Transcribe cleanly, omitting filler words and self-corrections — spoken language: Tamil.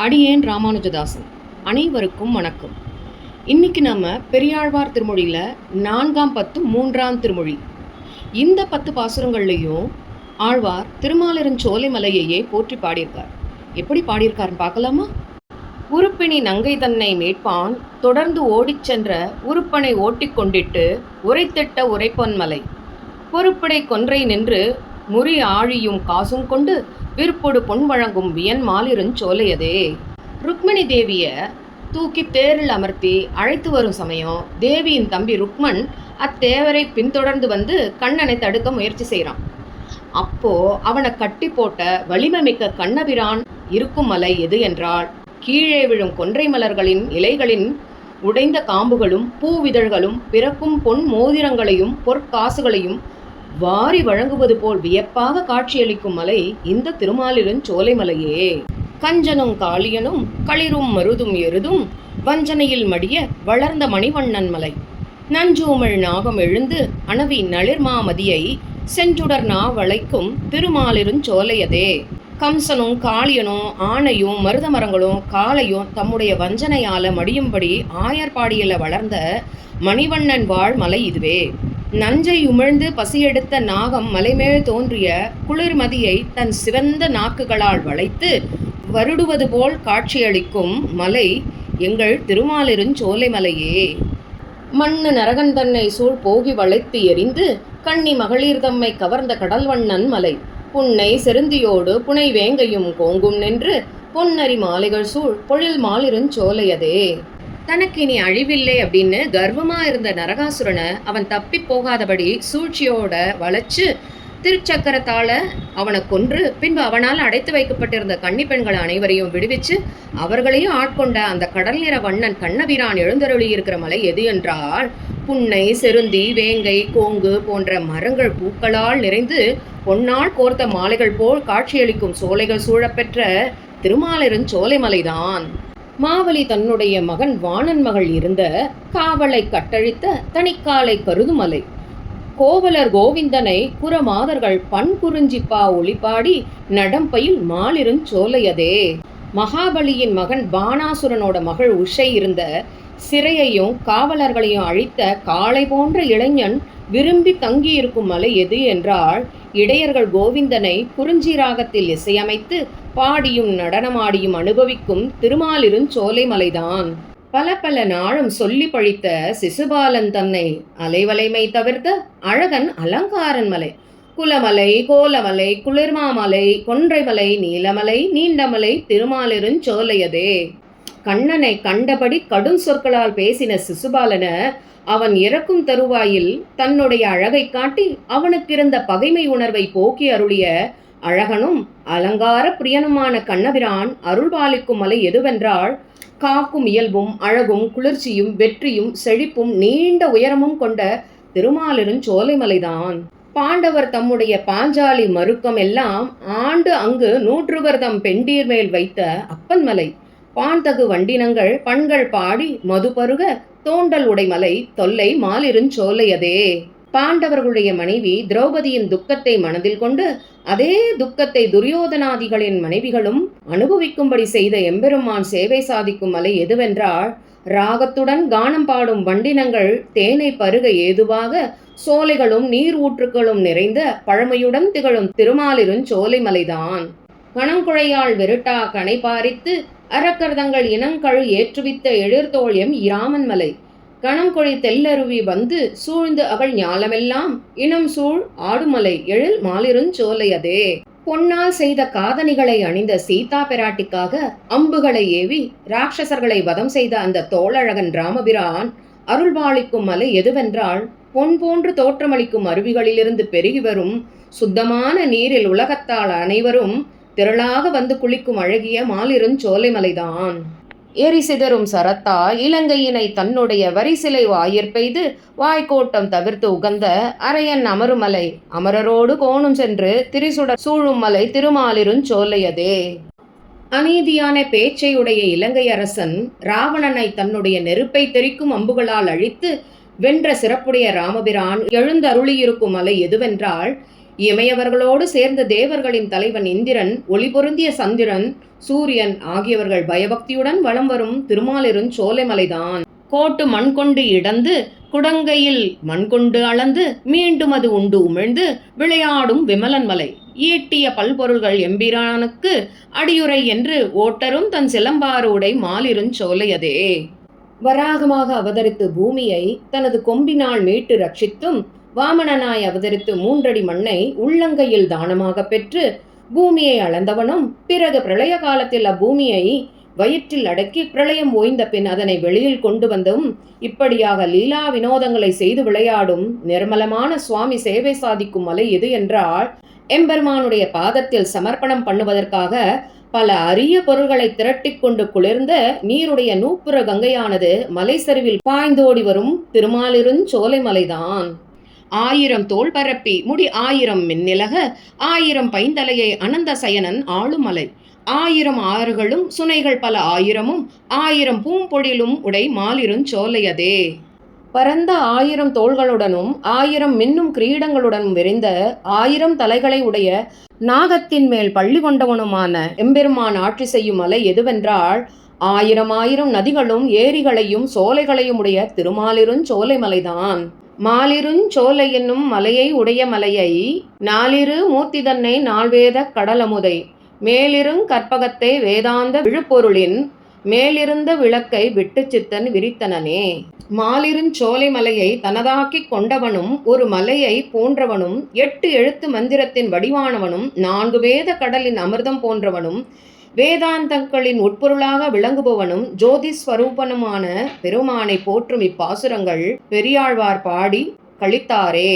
அடியேன் ராமானுஜதாசன். அனைவருக்கும் வணக்கம். இன்னைக்கு நம்ம பெரியாழ்வார் திருமொழியில் 4ஆம் பத்து 3ஆம் திருமொழி. இந்த 10 பாசுரங்கள்லையும் ஆழ்வார் திருமாலிருஞ்சோலைமலையையே போற்றி பாடியிருக்கார். எப்படி பாடியிருக்காருன்னு பார்க்கலாமா? உருப்பினி நங்கை தன்னை மீட்பான் தொடர்ந்து ஓடிச் சென்ற உருப்பனை ஓட்டிக் கொண்டிட்டு உரைத்திட்ட உரைப்பொன்மலை பொறுப்படை கொன்றை நின்று முறி ஆழியும் காசும் கொண்டு விற்பொடு பொன் வழங்கும் வியன் மாலிருஞ்சோலையதே. ருக்மணி தேவிய தூக்கி தேரில் அமர்த்தி அழைத்து வரும் சமயம் தேவியின் தம்பி ருக்மன் அத்தேவரை பின்தொடர்ந்து வந்து கண்ணனை தடுக்க முயற்சி செய்கிறான். அப்போ அவனை கட்டி போட்ட வலிமை மிக்க கண்ணபிரான் இருக்கும் மலை எது என்றால், கீழே விழும் கொன்றை மலர்களின் இலைகளின் உடைந்த காம்புகளும் பூவிதழ்களும் பிறக்கும் பொன் மோதிரங்களையும் பொற்காசுகளையும் வாரி வழங்குவது போல் வியப்பாக காட்சியளிக்கும் மலை இந்த திருமாலிருஞ்சோலைமலையே. கஞ்சனும் காளியனும் களிரும் மருதும் எருதும் வஞ்சனையில் மடிய வளர்ந்த மணிவண்ணன் மலை. நஞ்சூமள் நாகம் எழுந்து அணவி நளிர்மாமதியை செஞ்சுடர் நாவளைக்கும் திருமாலிருஞ்சோலையதே. கம்சனும் காளியனும் ஆணையும் மருத மரங்களும் காளையும் தம்முடைய வஞ்சனையால மடியும்படி ஆயர்பாடியில வளர்ந்த மணிவண்ணன் வாழ் மலை இதுவே. நஞ்சை உமிழ்ந்து பசியெடுத்த நாகம் மலைமேல் தோன்றிய குளிர்மதியை தன் சிவந்த நாக்குகளால் வளைத்து வருடுவது போல் காட்சியளிக்கும் மலை எங்கள் திருமாலிருஞ்சோலைமலையே. மண்ணு நரகன் தன்னை சூழ் போகி வளைத்து எறிந்து கன்னி மகளிர் தம்மை கவர்ந்த கடல்வண்ணன் மலை. புன்னை செருந்தியோடு புனை வேங்கையும் கோங்கும் நின்று பொன்னரி மாலைகள் சூழ் பொழில் மாலிருஞ்சோலையதே. தனக்கு இனி அழிவில்லை அப்படின்னு கர்வமா இருந்த நரகாசுரனை அவன் தப்பி போகாதபடி சூழ்ச்சியோட வளைச்சு திருச்சக்கரத்தால அவனை கொன்று பின்பு அவனால் அடைத்து வைக்கப்பட்டிருந்த கன்னி பெண்கள் அனைவரையும் விடுவிச்சு அவர்களையும் ஆட்கொண்ட அந்த கடல் நிற வண்ணன் கண்ணபிரான் எழுந்தருளி இருக்கிற மலை எது என்றால், புன்னை செருந்தி வேங்கை கோங்கு போன்ற மரங்கள் பூக்களால் நிறைந்து பொன்னால் கோர்த்த மாலைகள் போல் காட்சியளிக்கும் சோலைகள் சூழப்பெற்ற திருமாலிருஞ்சோலைமலைதான். மாவலி தன்னுடைய மகன் வாணன் மகள் இருந்த காவலை கட்டழித்த தனிக்காலை கருதுமலை. கோவலர் கோவிந்தனை குரமாதர்கள் பண்குறிஞ்சிப்பா ஒளிப்பாடி நடம்பயில் மாலிருஞ்சோலையதே. மகாபலியின் மகன் பானாசுரனோட மகள் உஷை இருந்த சிறையையும் காவலர்களையும் அழித்த காளை போன்ற இளைஞன் விரும்பி தங்கியிருக்கும் மலை எது என்றால், இடையர்கள் கோவிந்தனை குறிஞ்சி ராகத்தில் இசையமைத்து பாடியும் நடனமாடியும் அனுபவிக்கும் திருமாலிருஞ்சோலைமலைதான். பல பல நாளும் சொல்லி பழித்த சிசுபாலன் தன்னை அலைவலைமை தவிர்த்த அழகன் அலங்காரன் மலை. குலமலை கோலமலை குளிர்மாமலை கொன்றைமலை நீலமலை நீண்டமலை திருமாலிருஞ்சோலையதே. கண்ணனை கண்டபடி கடும் சொற்களால் பேசின சிசுபாலன அவன் இறக்கும் தருவாயில் தன்னுடைய அழகை காட்டி அவனுக்கிருந்த பகைமை உணர்வை போக்கி அருளிய அழகனும் அலங்கார பிரியனுமான கண்ணபிரான் அருள்பாலிக்கும் மலை எதுவென்றால், காக்கும் இயல்பும் அழகும் குளிர்ச்சியும் வெற்றியும் செழிப்பும் நீண்ட உயரமும் கொண்ட திருமாலிருஞ்சோலைமலைதான். பாண்டவர் தம்முடைய பாஞ்சாலி மருக்கம் எல்லாம் ஆண்டு அங்கு 100 தம் பெண்டீர் மேல் வைத்த அப்பன் மலை. பான்தகு வண்டினங்கள் பண்கள் பாடி மதுபருக தோண்டல் உடைமலை தொல்லை மாலிருஞ்சோலையதே. பாண்டவர்களுடைய மனைவி திரௌபதியின் துக்கத்தை மனதில் கொண்டு அதே துக்கத்தை துரியோதனாதிகளின் மனைவிகளும் அனுபவிக்கும்படி செய்த எம்பெருமான் சேவை சாதிக்கும் மலை எதுவென்றால், ராகத்துடன் கானம் பாடும் வண்டினங்கள் தேனை பருக ஏதுவாக சோலைகளும் நீர் ஊற்றுக்களும் நிறைந்த பழமையுடன் திகழும் திருமாலிருஞ்சோலைமலைதான். கணங்குழையால் வெருட்டா கனை பாரித்து அரக்கர்தங்கள் இனங்கழு ஏற்றுவித்த எழிர்தோழியம் இராமன் மலை. கணம்கொழி தெல்லருவி வந்து சூழ்ந்து அகழ் ஞாலமெல்லாம் இனம் சூழ் ஆடுமலை எழில் மாலிருஞ்சோலையதே. பொன்னால் செய்த காதணிகளை அணிந்த சீதா பிராட்டிக்காக அம்புகளை ஏவி ராட்சசர்களை வதம் செய்த அந்த தோழழகன் ராமபிரான் அருள்பாலிக்கும் மலை எதுவென்றால், பொன் போன்று தோற்றமளிக்கும் அருவிகளிலிருந்து பெருகி வரும் சுத்தமான நீரில் உலகத்தால் அனைவரும் திரளாக வந்து குளிக்கும் அழகிய மாலிருஞ்சோலைமலைதான். எரி சிதறும் சரத்தா இலங்கையினை தன்னுடைய வரிசிலை வாயிற் பெய்து வாய்க்கோட்டம் தவிர்த்து உகந்த அரையன் அமருமலை அமரரோடு கோணும் சென்று திரிசுடர் சூழும் மலை திருமாலிருஞ்சோலையதே. அநீதியான பேச்சையுடைய இலங்கை அரசன் ராவணனை தன்னுடைய நெருப்பை தெறிக்கும் அம்புகளால் அழித்து வென்ற சிறப்புடைய ராமபிரான் எழுந்தருளியிருக்கும் மலை எதுவென்றால், இமையவர்களோடு சேர்ந்த தேவர்களின் தலைவன் இந்திரன், ஒளி பொருந்திய சந்திரன், சூரியன் ஆகியவர்கள் பயபக்தியுடன் வலம் வரும் திருமாலிருஞ்சோலைமலைதான். கோட்டு மண் கொண்டு இடந்து குடங்கையில் மண் கொண்டு அளந்து மீண்டும் அது உண்டு உமிழ்ந்து விளையாடும் விமலன் மலை. ஈட்டிய பல்பொருள்கள் எம்பிரானுக்கு அடியுரை என்று ஓட்டரும் தன் சிலம்பாரோடை மாலிருஞ்சோலையதே. வராகமாக அவதரித்து பூமியை தனது கொம்பினால் மீட்டு ரட்சித்தும், வாமனனாய் அவதரித்து 3 அடி மண்ணை உள்ளங்கையில் தானமாக பெற்று பூமியை அளந்தவனும், பிறகு பிரளய காலத்தில் அப்பூமியை வயிற்றில் அடக்கி பிரளயம் ஓய்ந்த பின் அதனை வெளியில் கொண்டு வந்தும், இப்படியாக லீலா வினோதங்களை செய்து விளையாடும் நிர்மலமான சுவாமி சேவை சாதிக்கும் மலை எது என்றால், எம்பெருமானுடைய பாதத்தில் சமர்ப்பணம் பண்ணுவதற்காக பல அரிய பொருள்களை திரட்டிக் கொண்டு குளிர்ந்த நீருடைய நூப்புற கங்கையானது மலை சரிவில் பாய்ந்தோடி வரும் திருமாலிருஞ்சோலைமலைதான். 1000 தோள் பரப்பி முடி 1000 மின்னிலக 1000 பைந்தலையை அனந்த சயனன் ஆளுமலை. 1000 ஆறுகளும் சுனைகள் பல 1000மும் 1000 பூம்பொழிலும் உடை மாலிருஞ்சோலையதே. பரந்த 1000 தோள்களுடனும் 1000 மின்னும் கிரீடங்களுடனும் விரிந்த 1000 தலைகளை உடைய நாகத்தின் மேல் பள்ளி கொண்டவனுமான எம்பெருமான் ஆட்சி செய்யும் மலை எதுவென்றால், 1000 நதிகளும் ஏரிகளையும் சோலைகளையும் உடைய திருமாலிருஞ்சோலைமலைதான். மாலிருஞ்சோலை என்னும் மலையை உடைய மலையை நாலிரு மூர்த்தி தன்னை நால்வேத கடலமுதை மேலிருங் கற்பகத்தை வேதாந்த விழுப்பொருளின் மேலிருந்த விளக்கை விட்டு சித்தன் விரித்தனனே. மாலிருஞ்சோலை மலையை தனதாக்கிக் கொண்டவனும், ஒரு மலையை போன்றவனும், 8 எழுத்து மந்திரத்தின் வடிவானவனும், 4 வேத கடலின் அமிர்தம் போன்றவனும், வேதாந்தங்களின் உட்பொருளாக விளங்குபவனும், ஜோதிஸ்வரூபனுமான பெருமானை போற்றும் இப்பாசுரங்கள் பெரியாழ்வார் பாடி கழித்தாரே.